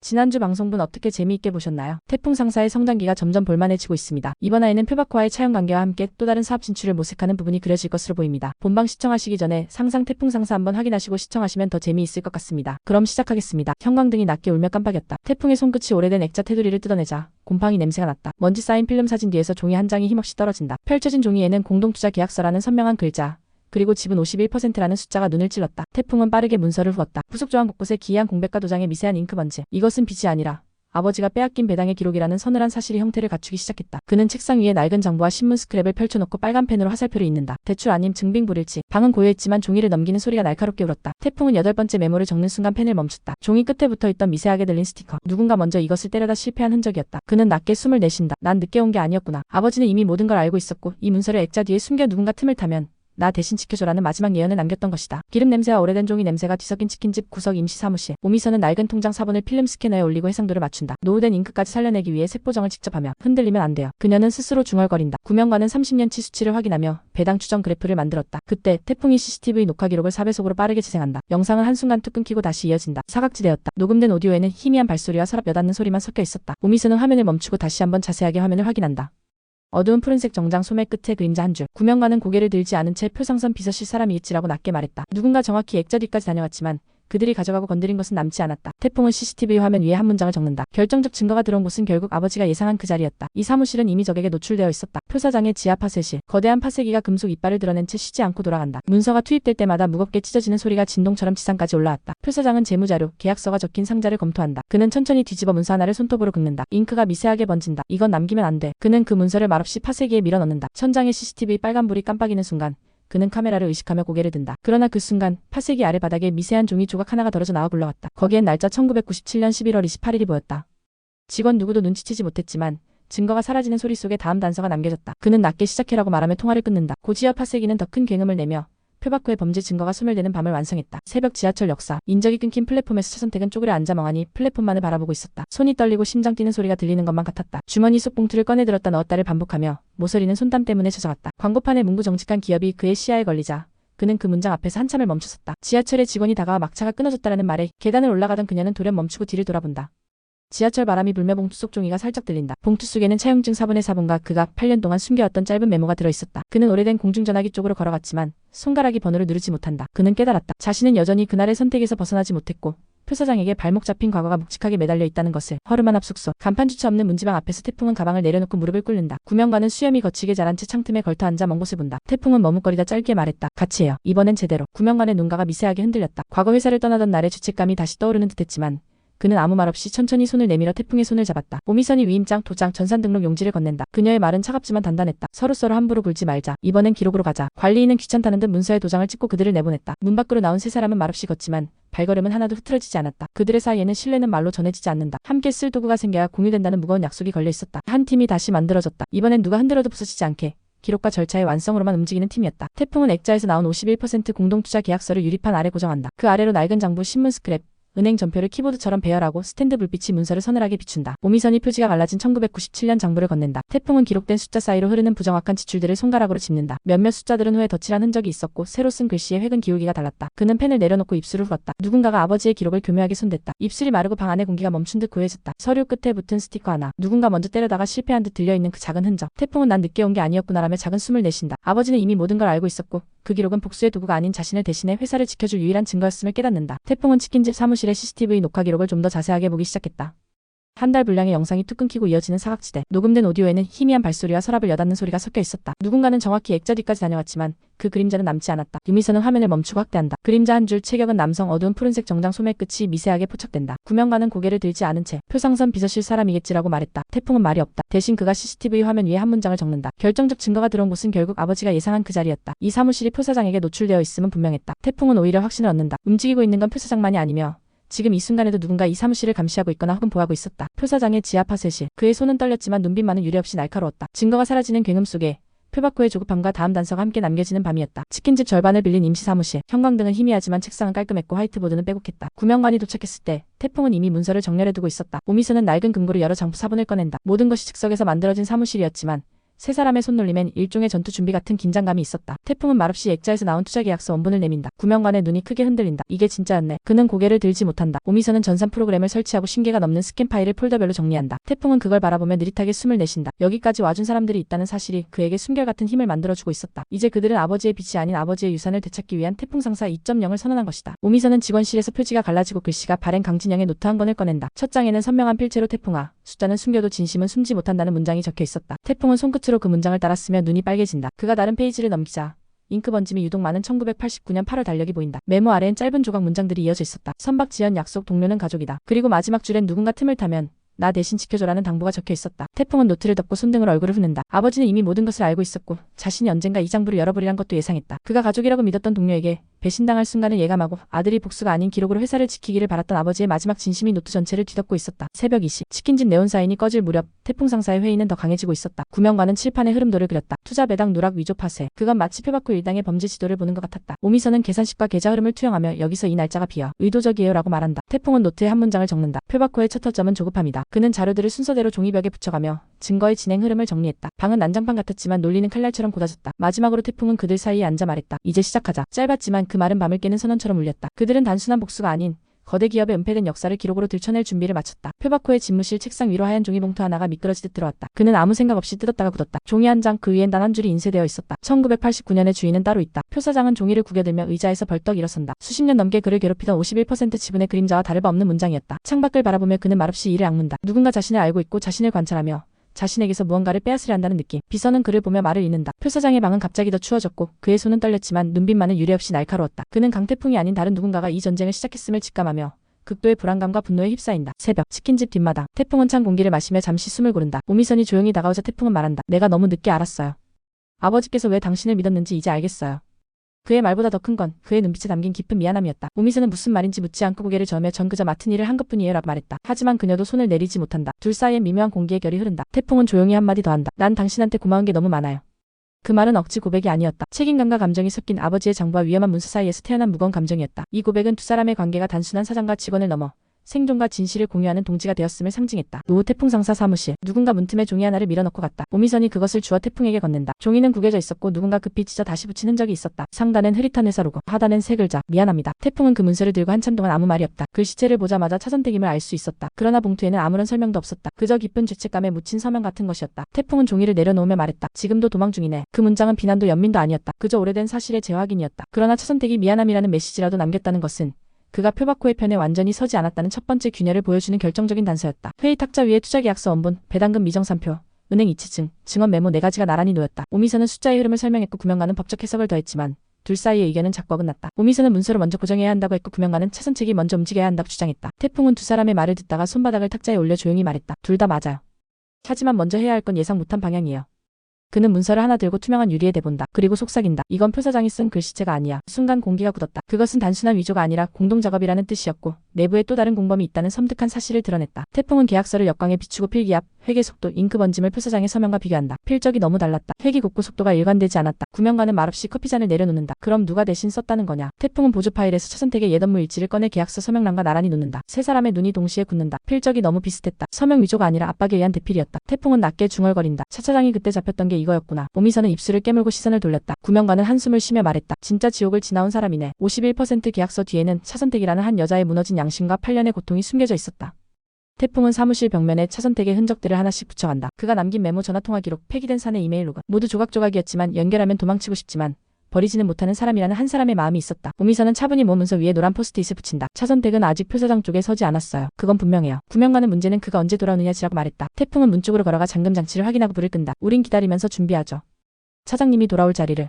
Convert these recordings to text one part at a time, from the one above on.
지난주 방송분 어떻게 재미있게 보셨나요? 태풍 상사의 성장기가 점점 볼만해지고 있습니다. 이번 화에는 표박과의 차용 관계와 함께 또 다른 사업 진출을 모색하는 부분이 그려질 것으로 보입니다. 본방 시청하시기 전에 상상 태풍 상사 한번 확인하시고 시청하시면 더 재미있을 것 같습니다. 그럼 시작하겠습니다. 형광등이 낮게 울며 깜빡였다. 태풍의 손끝이 오래된 액자 테두리를 뜯어내자 곰팡이 냄새가 났다. 먼지 쌓인 필름 사진 뒤에서 종이 한 장이 힘없이 떨어진다. 펼쳐진 종이에는 공동투자 계약서라는 선명한 글자, 그리고 지분 51%라는 숫자가 눈을 찔렀다. 태풍은 빠르게 문서를 후었다. 후속 조항 곳곳에 기이한 공백과 도장의 미세한 잉크먼지. 이것은 빚이 아니라 아버지가 빼앗긴 배당의 기록이라는 서늘한 사실이 형태를 갖추기 시작했다. 그는 책상 위에 낡은 장부와 신문 스크랩을 펼쳐놓고 빨간 펜으로 화살표를 잇는다. 대출 아님 증빙 불일치. 방은 고요했지만 종이를 넘기는 소리가 날카롭게 울었다. 태풍은 8번째 메모를 적는 순간 펜을 멈췄다. 종이 끝에 붙어있던 미세하게 들린 스티커. 누군가 먼저 이것을 때려다 실패한 흔적이었다. 그는 낮게 숨을 내쉰다. 난 늦게 온 게 아니었구나. 아버지는 이미 모든 걸 알고 있었고 이 문서를 액자 뒤에 숨겨 누군가 틈을 타면 나 대신 지켜줘라는 마지막 예언을 남겼던 것이다. 기름 냄새와 오래된 종이 냄새가 뒤섞인 치킨집 구석 임시 사무실. 오미선은 낡은 통장 사본을 필름 스캐너에 올리고 해상도를 맞춘다. 노후된 잉크까지 살려내기 위해 색보정을 직접 하며 흔들리면 안 돼요. 그녀는 스스로 중얼거린다. 구명관은 30년치 수치를 확인하며 배당 추정 그래프를 만들었다. 그때 태풍이 CCTV 녹화 기록을 4배속으로 빠르게 재생한다. 영상은 한순간 뚝 끊기고 다시 이어진다. 사각지대였다. 녹음된 오디오에는 희미한 발소리와 서랍 여닫는 소리만 섞여 있었다. 오미선은 화면을 멈추고 다시 한번 자세하게 화면을 확인한다. 어두운 푸른색 정장 소매 끝에 그림자 한 줄. 구명관은 고개를 들지 않은 채 표상선 비서실 사람이겠지라고 낮게 말했다. 누군가 정확히 액자 뒤까지 다녀왔지만 그들이 가져가고 건드린 것은 남지 않았다. 태풍은 CCTV 화면 위에 한 문장을 적는다. 결정적 증거가 들어온 곳은 결국 아버지가 예상한 그 자리였다. 이 사무실은 이미 적에게 노출되어 있었다. 표사장의 지하 파쇄실. 거대한 파쇄기가 금속 이빨을 드러낸 채 쉬지 않고 돌아간다. 문서가 투입될 때마다 무겁게 찢어지는 소리가 진동처럼 지상까지 올라왔다. 표사장은 재무자료, 계약서가 적힌 상자를 검토한다. 그는 천천히 뒤집어 문서 하나를 손톱으로 긁는다. 잉크가 미세하게 번진다. 이건 남기면 안 돼. 그는 그 문서를 말없이 파쇄기에 밀어넣는다. 천장의 CCTV 빨간불이 깜빡이는 순간 그는 카메라를 의식하며 고개를 든다. 그러나 그 순간 파쇄기 아래 바닥에 미세한 종이 조각 하나가 떨어져 나와 굴러갔다. 거기엔 날짜 1997년 11월 28일이 보였다. 직원 누구도 눈치채지 못했지만 증거가 사라지는 소리 속에 다음 단서가 남겨졌다. 그는 낮게 시작해라고 말하며 통화를 끊는다. 고지하 파쇄기는 더 큰 굉음을 내며 표박후의 범죄 증거가 소멸되는 밤을 완성했다. 새벽 지하철 역사. 인적이 끊긴 플랫폼에서 차선택은 쪼그려 앉아 멍하니 플랫폼만을 바라보고 있었다. 손이 떨리고 심장 뛰는 소리가 들리는 것만 같았다. 주머니 속 봉투를 꺼내 들었다 넣었다를 반복하며 모서리는 손땀 때문에 젖어갔다. 광고판에 문구정직한 기업이 그의 시야에 걸리자 그는 그 문장 앞에서 한참을 멈췄었다. 지하철에 직원이 다가와 막차가 끊어졌다라는 말에 계단을 올라가던 그녀는 돌연 멈추고 뒤를 돌아본다. 지하철 바람이 불며 봉투 속 종이가 살짝 들린다. 봉투 속에는 차용증 사본의 사본과 그가 8년 동안 숨겨왔던 짧은 메모가 들어있었다. 그는 오래된 공중전화기 쪽으로 걸어갔지만 손가락이 번호를 누르지 못한다. 그는 깨달았다. 자신은 여전히 그날의 선택에서 벗어나지 못했고 표사장에게 발목 잡힌 과거가 묵직하게 매달려 있다는 것을. 허름한 합숙소. 간판주차 없는 문지방 앞에서 태풍은 가방을 내려놓고 무릎을 꿇는다. 구명관은 수염이 거치게 자란 채 창틈에 걸터 앉아 먼 곳을 본다. 태풍은 머뭇거리다 짧게 말했다. 같이 해요. 이번엔 제대로. 구명관의 눈가가 미세하게 흔들렸다. 과거 회사를 떠나던 날의 죄책감이 다시 떠오르는 듯했지만 그는 아무 말 없이 천천히 손을 내밀어 태풍의 손을 잡았다. 오미선이 위임장, 도장, 전산등록 용지를 건넨다. 그녀의 말은 차갑지만 단단했다. 서로서로 함부로 굴지 말자. 이번엔 기록으로 가자. 관리인은 귀찮다는 듯 문서에 도장을 찍고 그들을 내보냈다. 문 밖으로 나온 세 사람은 말없이 걷지만 발걸음은 하나도 흐트러지지 않았다. 그들의 사이에는 신뢰는 말로 전해지지 않는다. 함께 쓸 도구가 생겨야 공유된다는 무거운 약속이 걸려 있었다. 한 팀이 다시 만들어졌다. 이번엔 누가 흔들어도 부서지지 않게 기록과 절차의 완성으로만 움직이는 팀이었다. 태풍은 액자에서 나온 51% 공동투자 계약서를 유리판 아래 고정한다. 그 아래로 낡은 장부, 신문 스크랩, 은행 전표를 키보드처럼 배열하고 스탠드 불빛이 문서를 서늘하게 비춘다. 오미선이 표지가 갈라진 1997년 장부를 건넨다. 태풍은 기록된 숫자 사이로 흐르는 부정확한 지출들을 손가락으로 짚는다. 몇몇 숫자들은 후에 덧칠한 흔적이 있었고 새로 쓴 글씨의 획은 기울기가 달랐다. 그는 펜을 내려놓고 입술을 풀었다. 누군가가 아버지의 기록을 교묘하게 손댔다. 입술이 마르고 방 안의 공기가 멈춘 듯 고요해졌다. 서류 끝에 붙은 스티커 하나. 누군가 먼저 때려다가 실패한 듯 들려있는 그 작은 흔적. 태풍은 난 늦게 온 게 아니었구나라며 작은 숨을 내쉰다. 아버지는 이미 모든 걸 알고 있었고 그 기록은 복수의 도구가 아닌 자신을 대신해 회사를 지켜줄 유일한 증거였음을 깨닫는다. 태풍은 치킨집 사무실의 CCTV 녹화 기록을 좀 더 자세하게 보기 시작했다. 한 달 분량의 영상이 뚝 끊기고 이어지는 사각지대. 녹음된 오디오에는 희미한 발소리와 서랍을 여닫는 소리가 섞여 있었다. 누군가는 정확히 액자 뒤까지 다녀왔지만 그 그림자는 남지 않았다. 유미선은 화면을 멈추고 확대한다. 그림자 한 줄, 체격은 남성, 어두운 푸른색 정장 소매 끝이 미세하게 포착된다. 구명관은 고개를 들지 않은 채 표상선 비서실 사람이겠지라고 말했다. 태풍은 말이 없다. 대신 그가 CCTV 화면 위에 한 문장을 적는다. 결정적 증거가 들어온 곳은 결국 아버지가 예상한 그 자리였다. 이 사무실이 표사장에게 노출되어 있음은 분명했다. 태풍은 오히려 확신을 얻는다. 움직이고 있는 건 표사장만이 아니며 지금 이 순간에도 누군가 이 사무실을 감시하고 있거나 혹은 보호하고 있었다. 표사장의 지하 파쇄실. 그의 손은 떨렸지만 눈빛만은 유례없이 날카로웠다. 증거가 사라지는 굉음 속에 표박후의 조급함과 다음 단서가 함께 남겨지는 밤이었다. 치킨집 절반을 빌린 임시 사무실. 형광등은 희미하지만 책상은 깔끔했고 화이트보드는 빼곡했다. 구명관이 도착했을 때 태풍은 이미 문서를 정렬해두고 있었다. 오미선은 낡은 금고를 열어 장부 사본을 꺼낸다. 모든 것이 즉석에서 만들어진 사무실이었지만 세 사람의 손놀림엔 일종의 전투 준비 같은 긴장감이 있었다. 태풍은 말없이 액자에서 나온 투자계약서 원본을 내민다. 구명관의 눈이 크게 흔들린다. 이게 진짜였네. 그는 고개를 들지 못한다. 오미선은 전산 프로그램을 설치하고 10개가 넘는 스캔 파일을 폴더별로 정리한다. 태풍은 그걸 바라보며 느릿하게 숨을 내쉰다. 여기까지 와준 사람들이 있다는 사실이 그에게 숨결같은 힘을 만들어주고 있었다. 이제 그들은 아버지의 빛이 아닌 아버지의 유산을 되찾기 위한 태풍 상사 2.0을 선언한 것이다. 오미선은 직원실에서 표지가 갈라지고 글씨가 발행 강진영의 노트 한 권을 꺼낸다. 첫 장에는 선명한 필체로 태풍아, 숫자는 숨겨도 진심은 숨지 못한다는 문장이 적혀 있었다. 태풍은 손끝으로 그 문장을 따랐으며 눈이 빨개진다. 그가 다른 페이지를 넘기자 잉크 번짐이 유독 많은 1989년 8월 달력이 보인다. 메모 아래엔 짧은 조각 문장들이 이어져 있었다. 선박 지연 약속 동료는 가족이다. 그리고 마지막 줄엔 누군가 틈을 타면 나 대신 지켜줘라는 당부가 적혀 있었다. 태풍은 노트를 덮고 손등으로 얼굴을 훑는다. 아버지는 이미 모든 것을 알고 있었고 자신이 언젠가 이 장부를 열어버리란 것도 예상했다. 그가 가족이라고 믿었던 동료에게 배신당할 순간을 예감하고 아들이 복수가 아닌 기록으로 회사를 지키기를 바랐던 아버지의 마지막 진심이 노트 전체를 뒤덮고 있었다. 새벽 2시 치킨집 네온사인이 꺼질 무렵 태풍 상사의 회의는 더 강해지고 있었다. 구명관은 칠판에 흐름도를 그렸다. 투자 배당 누락 위조 파쇄. 그건 마치 표바쿠 일당의 범죄 지도를 보는 것 같았다. 오미선은 계산식과 계좌 흐름을 투영하며 여기서 이 날짜가 비어 의도적이에요 라고 말한다. 태풍은 노트에 한 문장을 적는다. 표바쿠의 첫 허점은 조급함이다. 그는 자료들을 순서대로 종이벽에 붙여가며 증거의 진행 흐름을 정리했다. 방은 난장판 같았지만 논리는 칼날처럼 곧아졌다. 마지막으로 태풍은 그들 사이에 앉아 말했다. 이제 시작하자. 짧았지만 그 말은 밤을 깨는 선언처럼 울렸다. 그들은 단순한 복수가 아닌 거대 기업의 은폐된 역사를 기록으로 들춰낼 준비를 마쳤다. 표바코의 집무실 책상 위로 하얀 종이 봉투 하나가 미끄러지듯 들어왔다. 그는 아무 생각 없이 뜯었다가 굳었다. 종이 한 장, 그 위엔 단 한 줄이 인쇄되어 있었다. 1989년의 주인은 따로 있다. 표사장은 종이를 구겨들며 의자에서 벌떡 일어선다. 수십 년 넘게 그를 괴롭히던 51% 지분의 그림자와 다를 바 없는 문장이었다. 창밖을 바라보며 그는 말없이 이를 악문다. 누군가 자신을 알고 있고 자신을 관찰하며 자신에게서 무언가를 빼앗으려 한다는 느낌. 비서는 그를 보며 말을 잇는다. 표사장의 방은 갑자기 더 추워졌고 그의 손은 떨렸지만 눈빛만은 유례없이 날카로웠다. 그는 강태풍이 아닌 다른 누군가가 이 전쟁을 시작했음을 직감하며 극도의 불안감과 분노에 휩싸인다. 새벽 치킨집 뒷마당. 태풍은 찬 공기를 마시며 잠시 숨을 고른다. 오미선이 조용히 다가오자 태풍은 말한다. 내가 너무 늦게 알았어요. 아버지께서 왜 당신을 믿었는지 이제 알겠어요. 그의 말보다 더 큰 건 그의 눈빛에 담긴 깊은 미안함이었다. 오미선은 무슨 말인지 묻지 않고 고개를 저으며 전 그저 맡은 일을 한 것뿐이에요 라고 말했다. 하지만 그녀도 손을 내리지 못한다. 둘 사이엔 미묘한 공기의 결이 흐른다. 태풍은 조용히 한마디 더 한다. 난 당신한테 고마운 게 너무 많아요. 그 말은 억지 고백이 아니었다. 책임감과 감정이 섞인 아버지의 장부와 위험한 문서 사이에서 태어난 무거운 감정이었다. 이 고백은 두 사람의 관계가 단순한 사장과 직원을 넘어 생존과 진실을 공유하는 동지가 되었음을 상징했다. 노후 태풍 상사 사무실. 누군가 문틈에 종이 하나를 밀어넣고 갔다. 오미선이 그것을 주워 태풍에게 건넨다. 종이는 구겨져 있었고 누군가 급히 찢어 다시 붙인 흔적이 있었다. 상단엔 흐릿한 회사 로고, 하단엔 세 글자. 미안합니다. 태풍은 그 문서를 들고 한참 동안 아무 말이 없다. 글씨체를 보자마자 차선택임을 알 수 있었다. 그러나 봉투에는 아무런 설명도 없었다. 그저 깊은 죄책감에 묻힌 서명 같은 것이었다. 태풍은 종이를 내려놓으며 말했다. 지금도 도망 중이네. 그 문장은 비난도 연민도 아니었다. 그저 오래된 사실의 재확인이었다. 그러나 차선택이 미안함이라는 메시지라도 남겼다는 것은 그가 표바코의 편에 완전히 서지 않았다는 첫 번째 균열을 보여주는 결정적인 단서였다. 회의 탁자 위에 투자계약서 원본, 배당금 미정산표, 은행 이체증, 증언 메모 4가지가 나란히 놓였다. 오미선은 숫자의 흐름을 설명했고 구명관은 법적 해석을 더했지만 둘 사이의 의견은 자꾸 어긋났다. 오미선은 문서를 먼저 고정해야 한다고 했고 구명관은 차선책이 먼저 움직여야 한다고 주장했다. 태풍은 두 사람의 말을 듣다가 손바닥을 탁자에 올려 조용히 말했다. 둘 다 맞아요. 하지만 먼저 해야 할 건 예상 못한 방향이에요. 그는 문서를 하나 들고 투명한 유리에 대본다. 그리고 속삭인다. 이건 표사장이 쓴 글씨체가 아니야. 순간 공기가 굳었다. 그것은 단순한 위조가 아니라 공동작업이라는 뜻이었고 내부에 또 다른 공범이 있다는 섬뜩한 사실을 드러냈다. 태풍은 계약서를 역광에 비추고 필기 앞, 회계 속도, 잉크 번짐을 표사장의 서명과 비교한다. 필적이 너무 달랐다. 회기 곱고 속도가 일관되지 않았다. 구명관은 말없이 커피잔을 내려놓는다. 그럼 누가 대신 썼다는 거냐. 태풍은 보조 파일에서 차선택의 옛 업무 일지를 꺼내 계약서 서명란과 나란히 놓는다. 세 사람의 눈이 동시에 굳는다. 필적이 너무 비슷했다. 서명 위조가 아니라 압박에 의한 대필이었다. 태풍은 낮게 중얼거린다. 차차장이 그때 잡혔던 게 이거였구나. 오미선은 입술을 깨물고 시선을 돌렸다. 구명관은 한숨을 쉬며 말했다. 진짜 지옥을 지나온 사람이네. 51% 계약서 뒤에는 차선택이라는 한 여자의 무너진 양심과 8년의 고통이 숨겨져 있었다. 태풍은 사무실 벽면에 차선택의 흔적들을 하나씩 붙여간다. 그가 남긴 메모, 전화통화 기록, 폐기된 사내 이메일 로그. 모두 조각조각이었지만 연결하면 도망치고 싶지만 버리지는 못하는 사람이라는 한 사람의 마음이 있었다. 오미선은 차분히 모은 문서 위에 노란 포스트잇을 붙인다. 차선택은 아직 표사장 쪽에 서지 않았어요. 그건 분명해요. 구명관은 문제는 그가 언제 돌아오느냐지라고 말했다. 태풍은 문 쪽으로 걸어가 잠금 장치를 확인하고 불을 끈다. 우린 기다리면서 준비하죠. 차장님이 돌아올 자리를.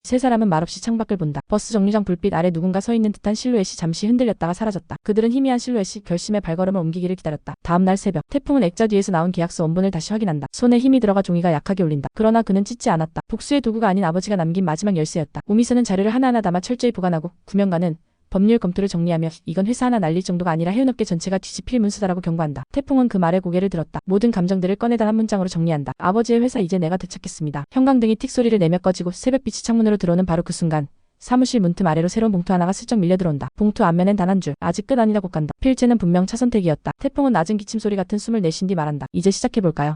세 사람은 말없이 창밖을 본다. 버스 정류장 불빛 아래 누군가 서 있는 듯한 실루엣이 잠시 흔들렸다가 사라졌다. 그들은 희미한 실루엣이 결심의 발걸음을 옮기기를 기다렸다. 다음날 새벽, 태풍은 액자 뒤에서 나온 계약서 원본을 다시 확인한다. 손에 힘이 들어가 종이가 약하게 울린다. 그러나 그는 찢지 않았다. 복수의 도구가 아닌 아버지가 남긴 마지막 열쇠였다. 오미선은 자료를 하나하나 담아 철저히 보관하고 구명관은 법률 검토를 정리하며 이건 회사 하나 날릴 정도가 아니라 해운업계 전체가 뒤집힐 문서다라고 경고한다. 태풍은 그 말에 고개를 들었다. 모든 감정들을 꺼내다 한 문장으로 정리한다. 아버지의 회사 이제 내가 되찾겠습니다. 형광등이 틱 소리를 내며 꺼지고 새벽빛이 창문으로 들어오는 바로 그 순간 사무실 문틈 아래로 새로운 봉투 하나가 슬쩍 밀려 들어온다. 봉투 앞면엔 단 한 줄. 아직 끝 아니라고 간다. 필체는 분명 차선택이었다. 태풍은 낮은 기침소리 같은 숨을 내쉰 뒤 말한다. 이제 시작해볼까요?